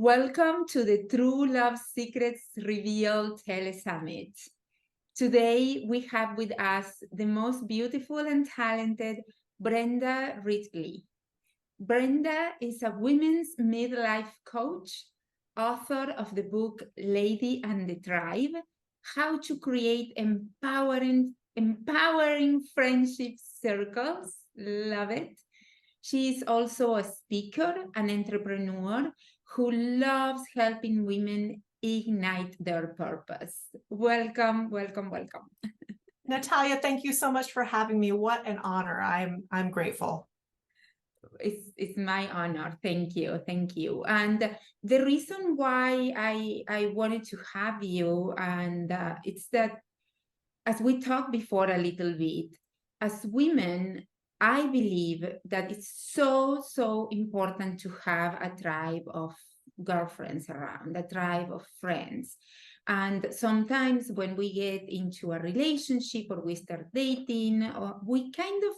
Welcome to the True Love Secrets Revealed Telesummit. Today we have with us the most beautiful and talented Brenda Ridgley. Brenda is a women's midlife coach, author of the book Lady and the Tribe: How to Create Empowering Friendship Circles. Love it. She is also a speaker, an entrepreneur who loves helping women ignite their purpose. Welcome, welcome, welcome. Natalia, thank you so much for having me. What an honor. I'm grateful. It's my honor. Thank you. Thank you. And the reason why I wanted to have you, and it's that, as we talked before a little bit, as women, I believe that it's so important to have a tribe of girlfriends around, a tribe of friends. And sometimes when we get into a relationship or we start dating, we kind of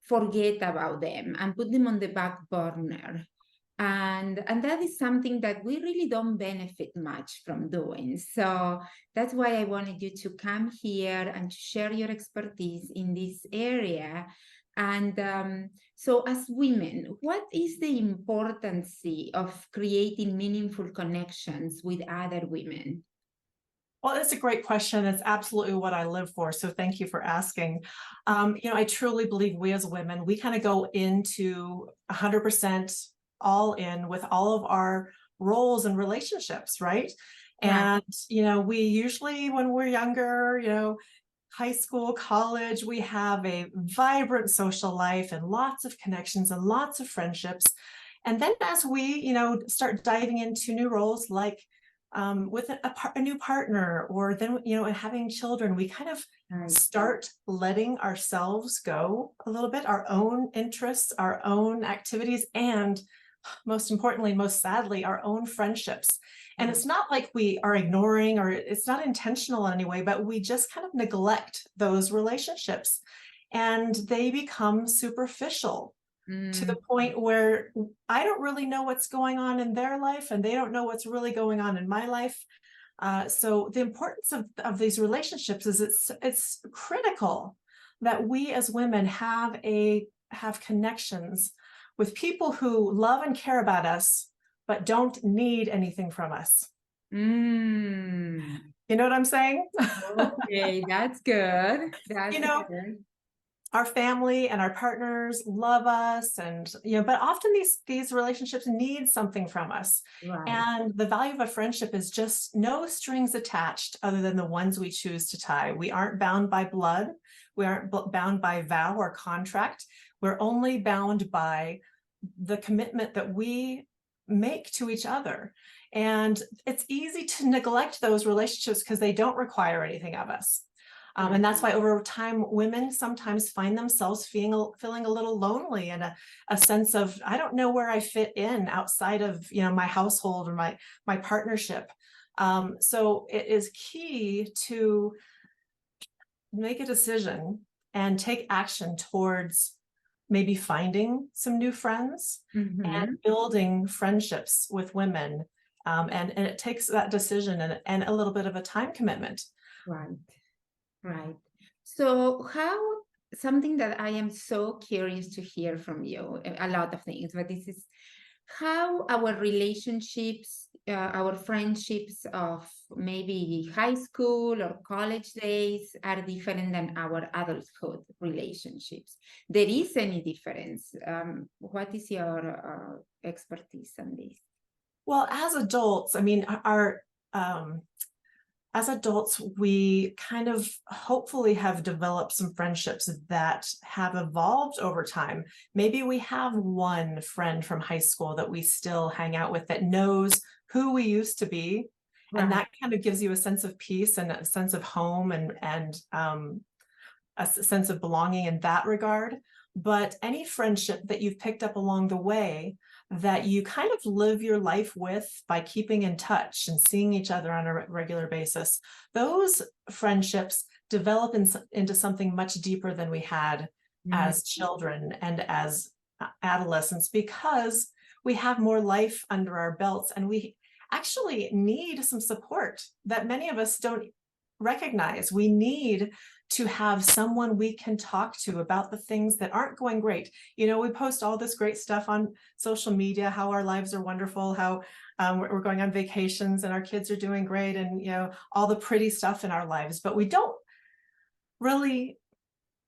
forget about them and put them on the back burner. And that is something that we really don't benefit much from doing. So that's why I wanted you to come here and to share your expertise in this area. And so as women, what is the importance of creating meaningful connections with other women? Well, that's a great question. It's absolutely what I live for. So thank you for asking. I truly believe we as women, we kind of go into 100% all in with all of our roles and relationships, right? Right. And, we usually, when we're younger, high school, college, we have a vibrant social life and lots of connections and lots of friendships. And then as we, start diving into new roles like with a new partner, or then, having children, we kind of Right. start letting ourselves go a little bit, our own interests, our own activities, and most importantly, most sadly, our own friendships. And it's not like we are ignoring, or it's not intentional in any way, but we just kind of neglect those relationships and they become superficial to the point where I don't really know what's going on in their life and they don't know what's really going on in my life. So the importance of these relationships is it's critical that we as women have connections with people who love and care about us, but don't need anything from us. Mm. You know what I'm saying? Okay, that's good. That's good. Our family and our partners love us, and but often these relationships need something from us. Right. And the value of a friendship is just no strings attached other than the ones we choose to tie. We aren't bound by blood, we aren't bound by vow or contract. We're only bound by the commitment that we make to each other. And it's easy to neglect those relationships because they don't require anything of us. And that's why over time, women sometimes find themselves feeling a little lonely, and a sense of, I don't know where I fit in outside of, my household or my partnership. So it is key to make a decision and take action towards maybe finding some new friends and building friendships with women. And it takes that decision and a little bit of a time commitment. Right. Right. So something that I am so curious to hear from you, a lot of things, but this is how our relationships, our friendships of maybe high school or college days are different than our adulthood relationships. There is any difference? What is your expertise on this? Well, as adults, I mean, as adults, we kind of hopefully have developed some friendships that have evolved over time. Maybe we have one friend from high school that we still hang out with that knows who we used to be. Right. And that kind of gives you a sense of peace and a sense of home and a sense of belonging in that regard. But any friendship that you've picked up along the way that you kind of live your life with by keeping in touch and seeing each other on a regular basis, those friendships develop into something much deeper than we had as children and as adolescents, because we have more life under our belts, and we actually need some support that many of us don't recognize. We need to have someone we can talk to about the things that aren't going great. You know, we post all this great stuff on social media, how our lives are wonderful, how we're going on vacations and our kids are doing great, and, you know, all the pretty stuff in our lives, but we don't really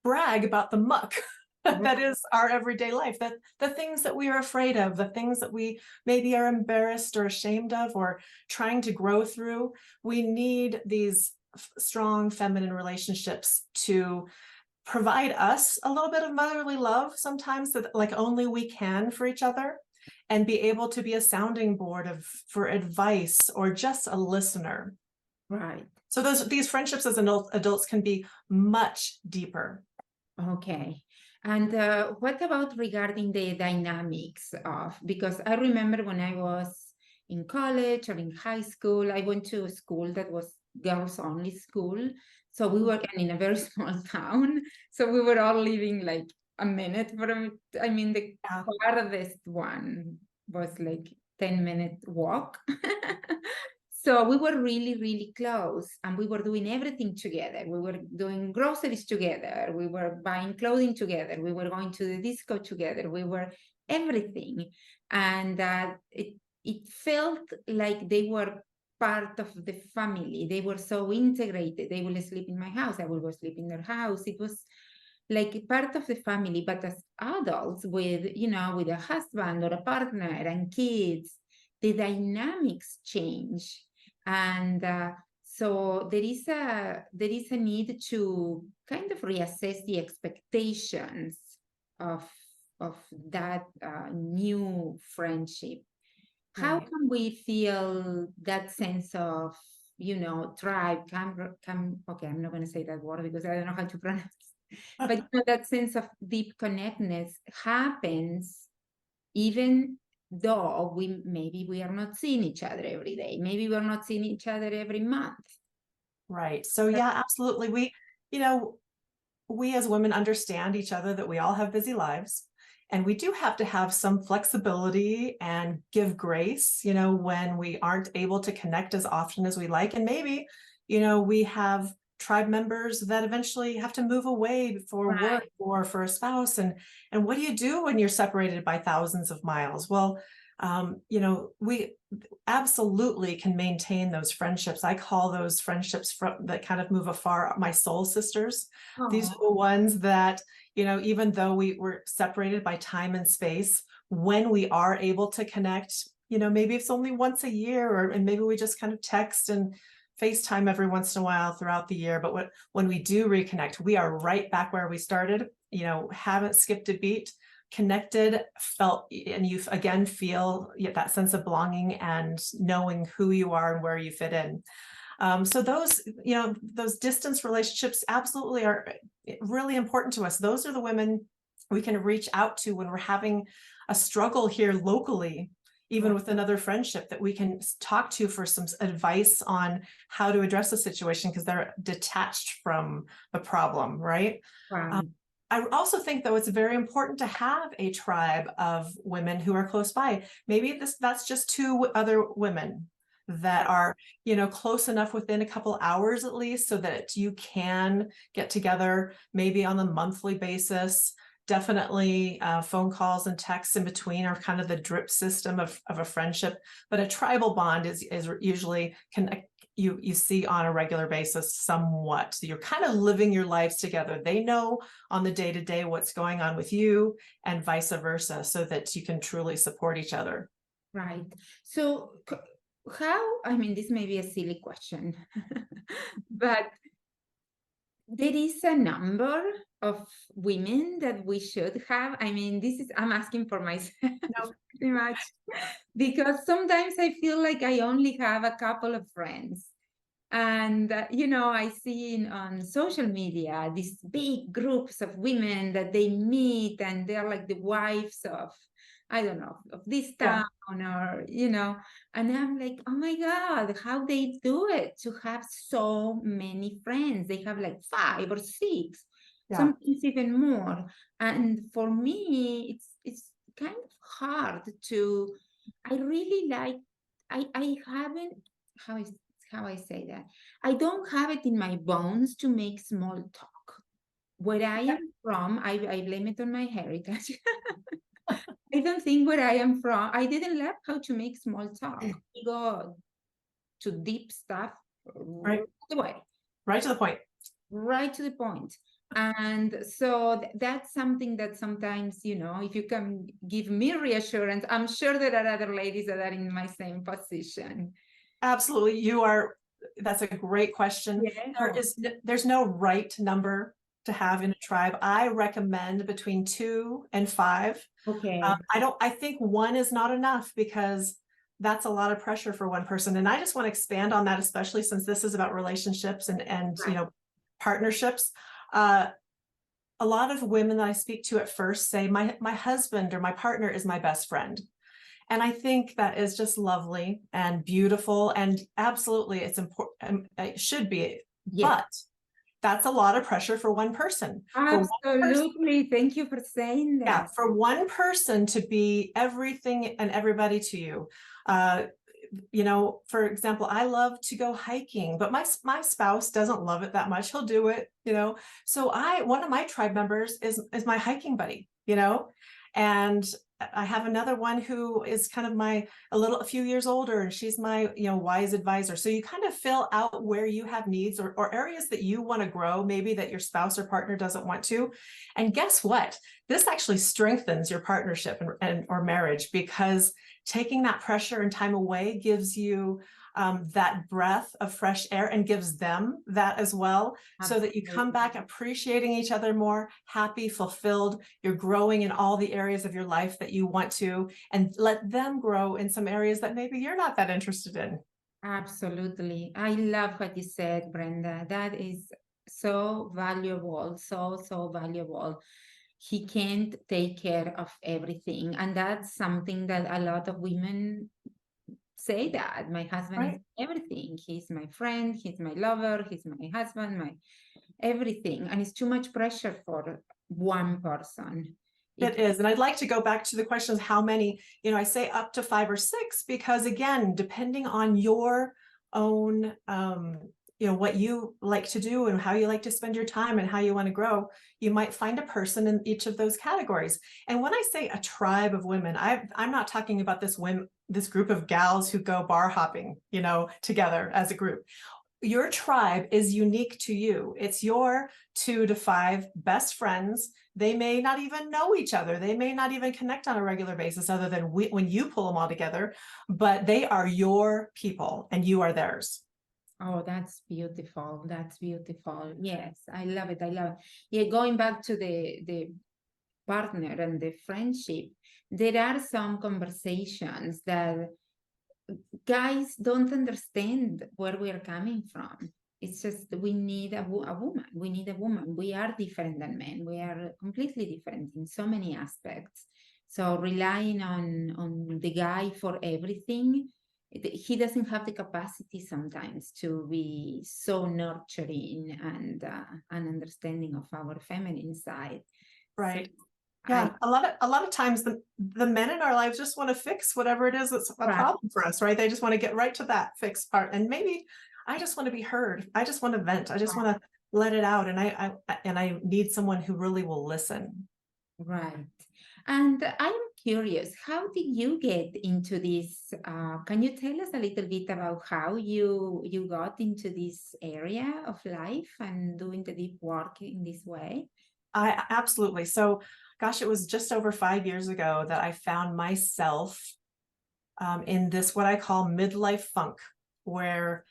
brag about the muck that is our everyday life, that the things that we are afraid of, the things that we maybe are embarrassed or ashamed of or trying to grow through. We need these strong feminine relationships to provide us a little bit of motherly love sometimes, that like only we can for each other, and be able to be a sounding board for advice or just a listener. Right. So these friendships as adults can be much deeper. Okay. And what about regarding the dynamics of, because I remember when I was in college or in high school, I went to a school that was girls only school. So we were in a very small town. So we were all living like a minute from, I mean, the farthest one was like 10-minute walk. So we were really, really close, and we were doing everything together. We were doing groceries together. We were buying clothing together. We were going to the disco together. We were everything. And it felt like they were part of the family. They were so integrated. They will sleep in my house. I will go sleep in their house. It was like part of the family. But as adults with, you know, with a husband or a partner and kids, the dynamics change. And so there is a need to kind of reassess the expectations of that new friendship. How Right. can we feel that sense of, you know, tribe, okay, I'm not going to say that word because I don't know how to pronounce it. But you know, that sense of deep connectedness happens even though maybe we are not seeing each other every day. Maybe we're not seeing each other every month. Right. So yeah, absolutely. We as women understand each other, that we all have busy lives, and we do have to have some flexibility and give grace, you know, when we aren't able to connect as often as we like. And maybe, you know, we have tribe members that eventually have to move away for work or for a spouse. And what do you do when you're separated by thousands of miles? Well, you know, we absolutely can maintain those friendships. I call those friendships that kind of move afar my soul sisters. These are the ones that, you know, even though we were separated by time and space, when we are able to connect, you know, maybe it's only once a year, and maybe we just kind of text and FaceTime every once in a while throughout the year. But when we do reconnect, we are right back where we started, you know, haven't skipped a beat, connected, felt, and you again feel that sense of belonging and knowing who you are and where you fit in. So those, you know, those distance relationships absolutely are really important to us. Those are the women we can reach out to when we're having a struggle here locally, even with another friendship, that we can talk to for some advice on how to address the situation, because they're detached from the problem, right? I also think, though, it's very important to have a tribe of women who are close by. Maybe that's just 2 other women that are, you know, close enough within a couple hours at least, so that you can get together maybe on a monthly basis. Definitely phone calls and texts in between are kind of the drip system of a friendship. But a tribal bond is usually you see on a regular basis somewhat. So you're kind of living your lives together. They know on the day-to-day what's going on with you, and vice versa, so that you can truly support each other. Right. So how, I mean, this may be a silly question, but there is a number of women that we should have. I mean, I'm asking for myself pretty much, because sometimes I feel like I only have a couple of friends. And, you know, I see on social media these big groups of women that they meet, and they're like the wives of, I don't know, of this town, or, you know, and I'm like, oh my God, how they do it to have so many friends. They have like 5 or 6, sometimes even more. And for me, it's kind of hard to, I really like, I haven't, how is, how I say that? I don't have it in my bones to make small talk. Where I am from, I blame it on my heritage. I don't think where I am from, I didn't learn how to make small talk. We go to deep stuff Right. right away, Right to the point. right to the point. And so that's something that sometimes, you know, if you can give me reassurance, I'm sure there are other ladies that are in my same position. Absolutely. That's a great question. Yeah. There's no right number to have in a tribe. I recommend between 2 and 5. Okay. I think 1 is not enough because that's a lot of pressure for one person. And I just want to expand on that, especially since this is about relationships and Right. partnerships. A lot of women that I speak to at first say, my husband or my partner is my best friend. And I think that is just lovely and beautiful, and absolutely it's important. It should be, Yeah. but that's a lot of pressure for one person. For one person, Absolutely. Thank you for saying yeah, that. for one person to be everything and everybody to you. For example, I love to go hiking, but my spouse doesn't love it that much. He'll do it, So one of my tribe members is my hiking buddy, and I have another one who is kind of a few years older, and she's my, wise advisor. So you kind of fill out where you have needs or areas that you want to grow, maybe that your spouse or partner doesn't want to. And guess what? This actually strengthens your partnership or marriage, because taking that pressure and time away gives you that breath of fresh air, and gives them that as well. So that you come back appreciating each other more, happy, fulfilled. You're growing in all the areas of your life that you want to, and let them grow in some areas that maybe you're not that interested in. Absolutely. I love what you said, Brenda. That is so valuable, so valuable. He can't take care of everything. And that's something that a lot of women say, that my husband is Right. everything. He's my friend, he's my lover, he's my husband, my everything. And it's too much pressure for one person. It is. And I'd like to go back to the questions, how many, I say up to 5 or 6, because again, depending on your own, what you like to do and how you like to spend your time and how you want to grow, you might find a person in each of those categories. And when I say a tribe of women, I'm not talking about this group of gals who go bar hopping, together as a group. Your tribe is unique to you. It's your 2 to 5 best friends. They may not even know each other. They may not even connect on a regular basis other than when you pull them all together, but they are your people and you are theirs. Oh, that's beautiful. That's beautiful. Yes, I love it. I love it. Yeah, going back to the partner and the friendship, there are some conversations that guys don't understand where we're coming from. It's just we need a woman. We need a woman. We are different than men. We are completely different in so many aspects. So relying on the guy for everything, he doesn't have the capacity sometimes to be so nurturing and understanding of our feminine side. Right. So yeah. A lot of times the men in our lives just want to fix whatever it is that's a problem for us, right? They just want to get right to that fixed part. And maybe I just want to be heard. I just want to vent. I just want to let it out. And I need someone who really will listen. Right. And I'm curious, how did you get into this? Can you tell us a little bit about how you got into this area of life and doing the deep work in this way? Absolutely. So, gosh, it was just over 5 years ago that I found myself in this, what I call midlife funk, where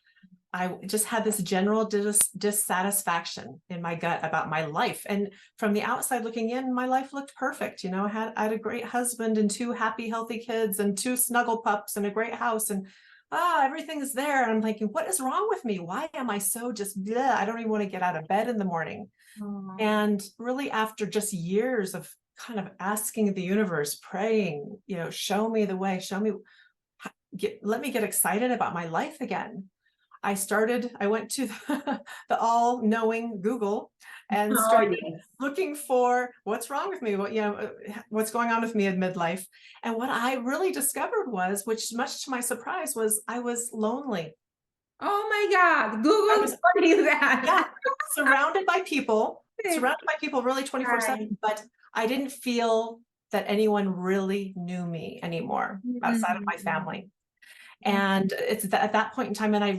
I just had this general dissatisfaction in my gut about my life. And from the outside looking in, my life looked perfect. I had a great husband and 2 happy, healthy kids and 2 snuggle pups and a great house, and everything is there. And I'm thinking, what is wrong with me? Why am I so just, bleh? I don't even want to get out of bed in the morning. And really, after just years of kind of asking the universe, praying, show me the way, let me get excited about my life again. I went to the all-knowing Google and Oh, started yes. looking for what's wrong with me, what's going on with me in midlife. And what I really discovered was, which much to my surprise, was I was lonely. Oh my God, I Google was, told you yeah, that. surrounded by people really 24/7, Right. but I didn't feel that anyone really knew me anymore outside of my Mm. family. And it's at that point in time, and I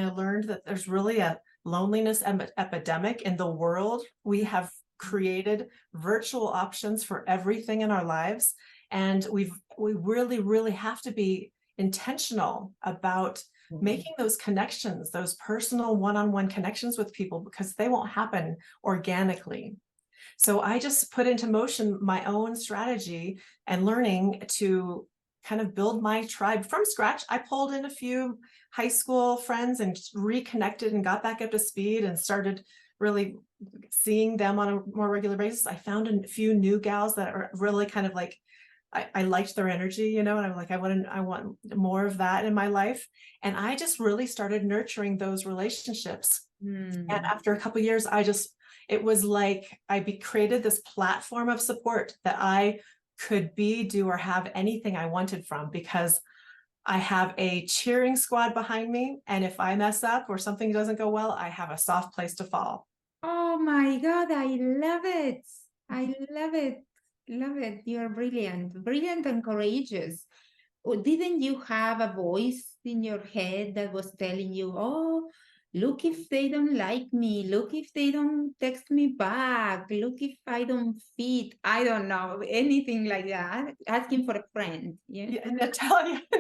learned that there's really a loneliness epidemic in the world. We have created virtual options for everything in our lives, and we really, really have to be intentional about making those connections, those personal one-on-one connections with people, because they won't happen organically. So I just put into motion my own strategy and learning to kind of build my tribe from scratch. I pulled in a few high school friends and reconnected and got back up to speed and started really seeing them on a more regular basis. I found a few new gals that are really kind of like, I liked their energy, and I'm like, I want more of that in my life. And I just really started nurturing those relationships. And Mm. after a couple of years, it was like I created this platform of support that I could be, do, or have anything I wanted from, because I have a cheering squad behind me. And if I mess up or something doesn't go well, I have a soft place to fall. Oh my God, I love it. I love it. Love it. You're brilliant, brilliant and courageous. Oh, didn't you have a voice in your head that was telling you, oh, look if they don't like me, look if they don't text me back, look if I don't fit, I don't know, anything like that, asking for a friend. Yeah. Yeah, and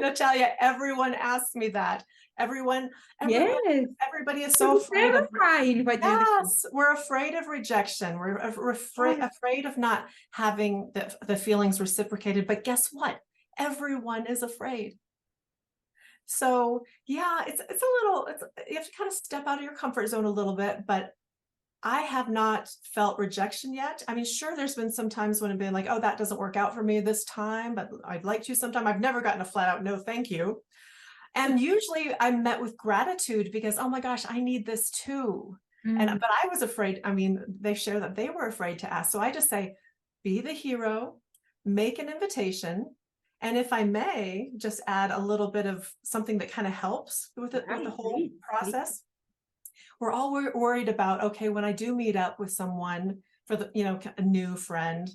Natalia, everyone asks me that. Everyone, everyone, Yes. everybody is so It's afraid of. terrifying what you do. Yes, we're afraid of rejection. We're Oh, afraid of not having the feelings reciprocated. But guess what? Everyone is afraid. So yeah, it's a little, you have to kind of step out of your comfort zone a little bit, but I have not felt rejection yet. I mean, sure, there's been some times when I've been like, oh, that doesn't work out for me this time, but I'd like to sometime. I've never gotten a flat out no, thank you. And usually I'm met with gratitude because, oh my gosh, I need this too. mm, But I was afraid. I mean, they share that they were afraid to ask. So I just say, be the hero, make an invitation. And if I may just add a little bit of something that kind of helps with it, with the right, whole please, please. process. We're all worried about, okay, when I do meet up with someone for a new friend,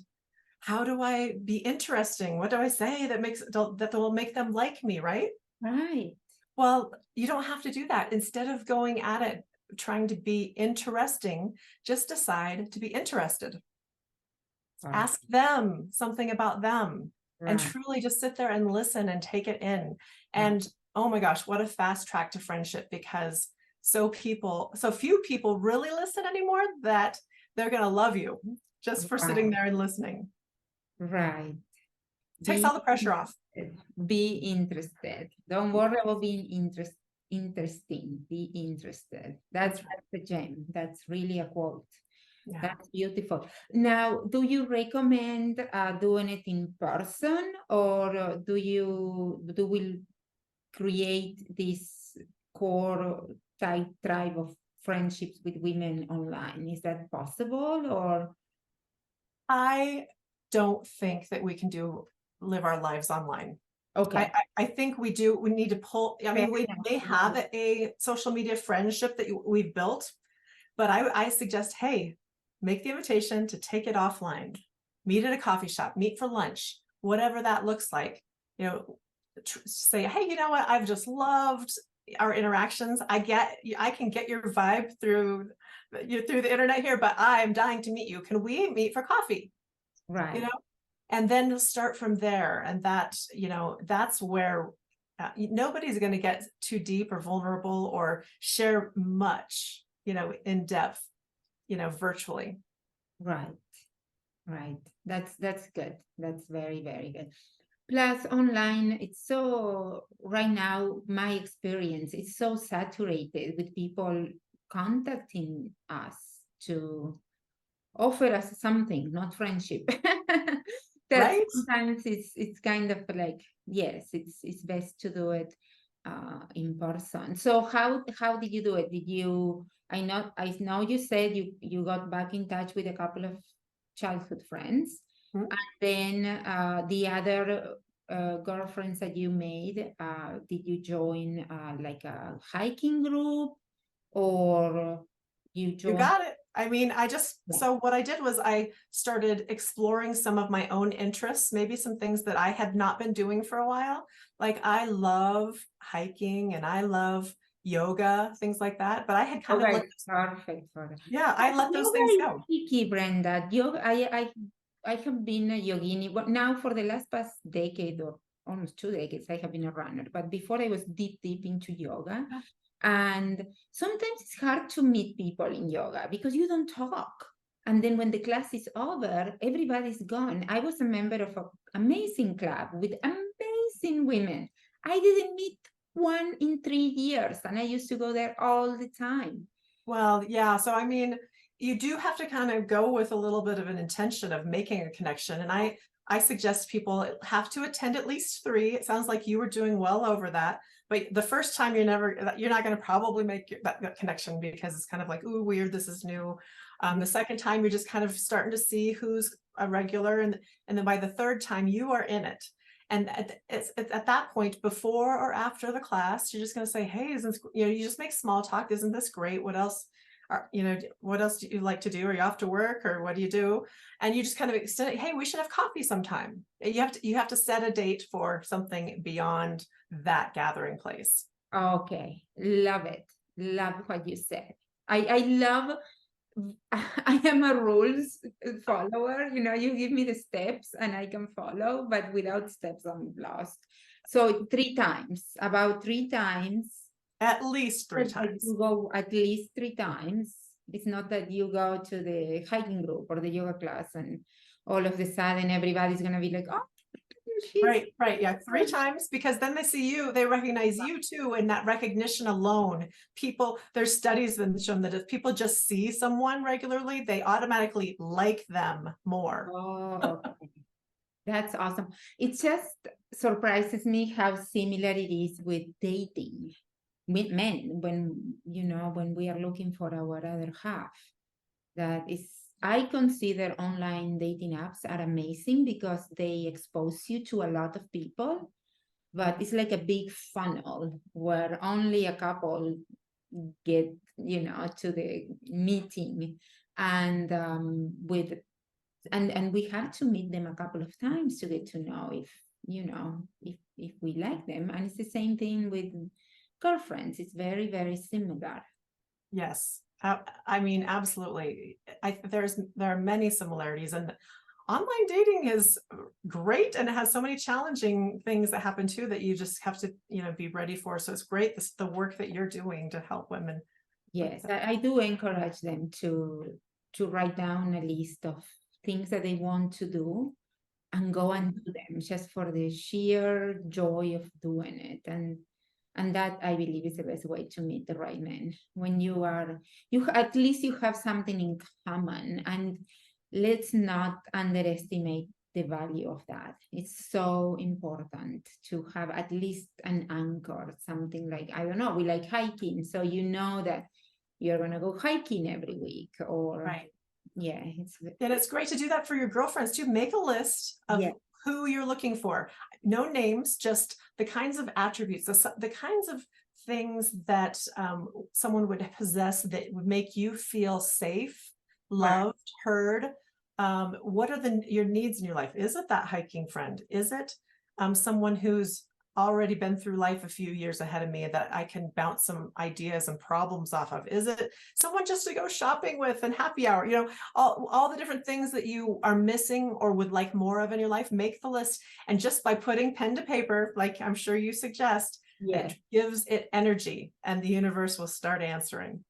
how do I be interesting? What do I say that will make them like me, right? Right. Well, you don't have to do that. Instead of going at it trying to be interesting, just decide to be interested. Right. Ask them something about them and Right. truly just sit there and listen and take it in. Right. And oh my gosh, what a fast track to friendship, because so few people really listen anymore that they're going to love you just for sitting Right. there and listening. Right. Takes Be all the pressure off. interested. Be interested. Don't worry about being interesting. Be interested. That's That's the gem. That's really a quote. right. Yeah. That's beautiful. Now, do you recommend doing it in person, or do we create this core type tribe of friendships with women online? Is that possible, or I don't think that we can live our lives online. okay? I think we need to pull, I Fair mean, we enough. may have Right. a social media friendship that we've built, but I suggest, hey, make the invitation to take it offline, meet at a coffee shop, meet for lunch, whatever that looks like, say, hey, you know what? I've just loved our interactions. I can get your vibe through the internet here, but I'm dying to meet you. Can we meet for coffee? You Right. know, and then start from there. And that's where nobody's going to get too deep or vulnerable or share much, in depth, virtually. Right. Right. That's good. That's very, very good. Plus online, it's so right now, my experience, it's so saturated with people contacting us to offer us something, not friendship. That Right? sometimes it's kind of like, yes, it's best to do it in person. So how did you do it? Did you? I know you said you got back in touch with a couple of childhood friends, Mhm. and then the other girlfriends that you made. Did you join like a hiking group, or you You joined? got it. I mean, Yeah. so what I did was I started exploring some of my own interests, maybe some things that I had not been doing for a while. Like I love hiking and I love yoga, things like that. But I had kind of Okay, let, perfect for that. yeah, I let those Yoga things is go. tricky, Brenda. Yoga, I have been a yogini, but now for the last past decade or almost 2 decades, I have been a runner. But before I was deep into yoga. And sometimes it's hard to meet people in yoga because you don't talk. And then when the class is over, everybody's gone. I was a member of an amazing club with amazing women. I didn't meet one in 3 years, and I used to go there all the time. Well, yeah. So, I mean, you do have to kind of go with a little bit of an intention of making a connection. And I suggest people have to attend at least 3. It sounds like you were doing well over that. But the first time you're not going to probably make that connection because it's kind of like, ooh, weird, this is new. The second time you're just kind of starting to see who's a regular. And then by the third time you are in it. And it's at that point, before or after the class, you're just going to say, hey, isn't, you just make small talk. Isn't this great? What else what else do you like to do? Are you off to work or what do you do? And you just kind of extend it. Hey, we should have coffee sometime. You have to set a date for something beyond that gathering place. Okay, love it. Love what you said. I love I am a rules follower. You give me the steps and I can follow, but without steps, I'm lost. So 3 times, about 3 times, At least 3 that times. you go at least 3 times. It's not that you go to the hiking group or the yoga class and all of a sudden everybody's gonna be like, oh, she's Right, right. Yeah, 3 times because then they see you, they recognize you too. And that recognition alone, there's studies that shown that if people just see someone regularly, they automatically like them more. oh, okay. That's awesome. It just surprises me how similar it is with dating with men when we are looking for our other half. That is, I consider online dating apps are amazing because they expose you to a lot of people, but it's like a big funnel where only a couple get, to the meeting and and we have to meet them a couple of times to get to know if we like them. And it's the same thing with girlfriends. It's very, very similar. Yes. I mean, absolutely. There are many similarities, and online dating is great, and it has so many challenging things that happen too that you just have to, be ready for. So it's great the work that you're doing to help women. Yes, I do encourage them to write down a list of things that they want to do and go and do them just for the sheer joy of doing it. And that I believe is the best way to meet the right man. When you at least you have something in common. And let's not underestimate the value of that. It's so important to have at least an anchor, something like, I don't know, we like hiking, so you know that you're gonna go hiking every week, or Right. yeah, And it's great to do that for your girlfriends too. Make a list of yeah. who you're looking for. No names, just the kinds of attributes, the kinds of things that someone would possess that would make you feel safe, Right. loved, heard. What are your needs in your life? Is it that hiking friend? Is it someone who's already been through life a few years ahead of me that I can bounce some ideas and problems off of? Is it someone just to go shopping with and happy hour? All the different things that you are missing or would like more of in your life, make the list. And just by putting pen to paper, like I'm sure you suggest, Yes. it gives it energy and the universe will start answering.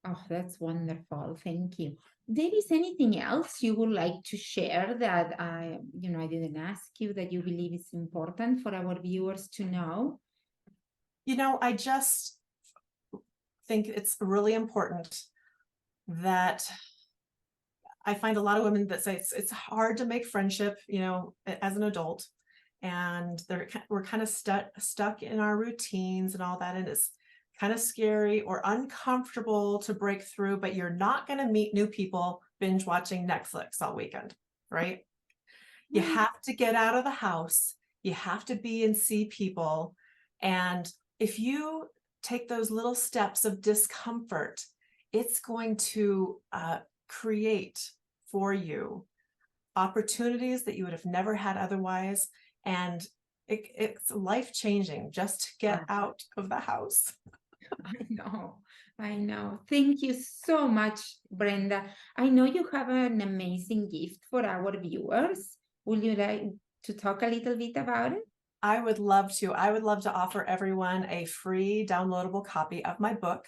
Oh, that's wonderful. Thank you. There is anything else you would like to share that I didn't ask you that you believe is important for our viewers to know? I just think it's really important that I find a lot of women that say it's hard to make friendship, as an adult. and we're kind of stuck in our routines and all that, and it's kind of scary or uncomfortable to break through, but you're not going to meet new people binge watching Netflix all weekend, right? You have to get out of the house. You have to be and see people. And if you take those little steps of discomfort, it's going to create for you opportunities that you would have never had otherwise. And it's life-changing just to get out of the house. I know. Thank you so much, Brenda. I know you have an amazing gift for our viewers. Would you like to talk a little bit about it? I would love to. I would love to offer everyone a free downloadable copy of my book,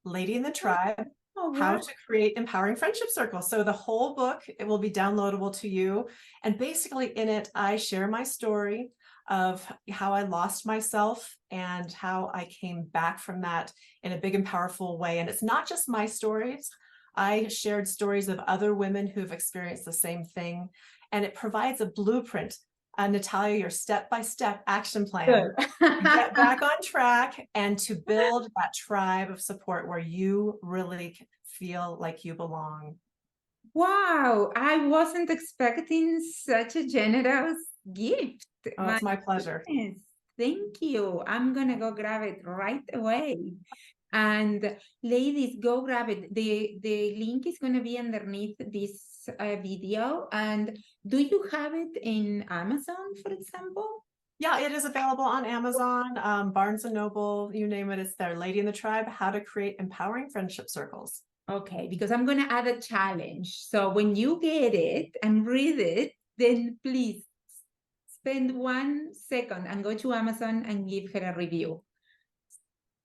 Lady in the Tribe, How to Create Empowering Friendship Circles. So the whole book, it will be downloadable to you. And basically in it, I share my story of how I lost myself and how I came back from that in a big and powerful way. And it's not just my stories. I shared stories of other women who've experienced the same thing. And it provides a blueprint, Natalia, your step-by-step action plan to get back on track and to build that tribe of support where you really feel like you belong. Wow, I wasn't expecting such a generous gift. Oh, it's my pleasure. Goodness. Thank you. I'm gonna go grab it right away. And ladies, go grab it. The link is gonna be underneath this video. And do you have it in Amazon, for example? Yeah, it is available on Amazon, Barnes and Noble, you name it, it's there. Lady in the Tribe, How to Create Empowering Friendship Circles. Okay, because I'm going to add a challenge. So when you get it and read it, then please spend 1 second and go to Amazon and give her a review.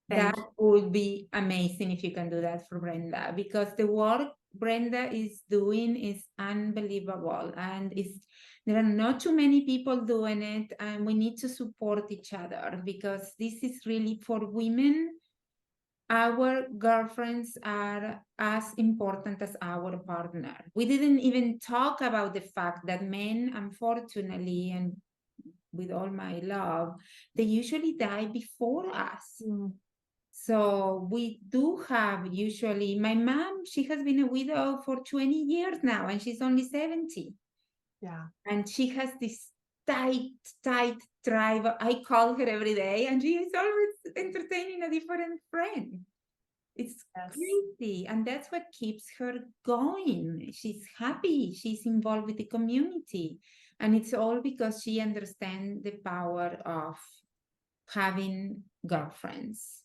That would be amazing if you can do that for Brenda, because the work Brenda is doing is unbelievable, and there are not too many people doing it, and we need to support each other, because this is really for women. Our girlfriends are as important as our partner. We didn't even talk about the fact that men, unfortunately, and with all my love, they usually die before us. So we do have usually, my mom, she has been a widow for 20 years now, and she's only 70. Yeah. And she has this tight tribe. I call her every day, and she is always entertaining a different friend. It's crazy, and that's what keeps her going. She's happy, she's involved with the community, and it's all because she understands the power of having girlfriends.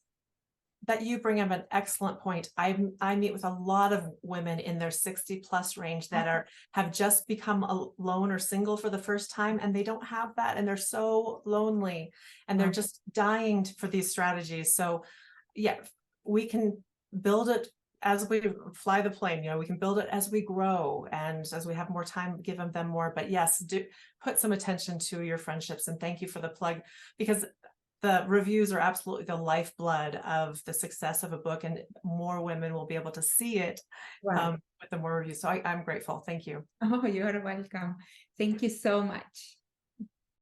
That you bring up an excellent point. I meet with a lot of women in their 60+ range that have just become alone or single for the first time, and they don't have that, and they're so lonely, and they're just dying for these strategies. So yeah, we can build it as we fly the plane. You know, we can build it as we grow, and as we have more time, give them more. But yes, do put some attention to your friendships, and thank you for the plug, because the reviews are absolutely the lifeblood of the success of a book, and more women will be able to see it with the more reviews. So I'm grateful. Thank you. Oh, you're welcome. Thank you so much.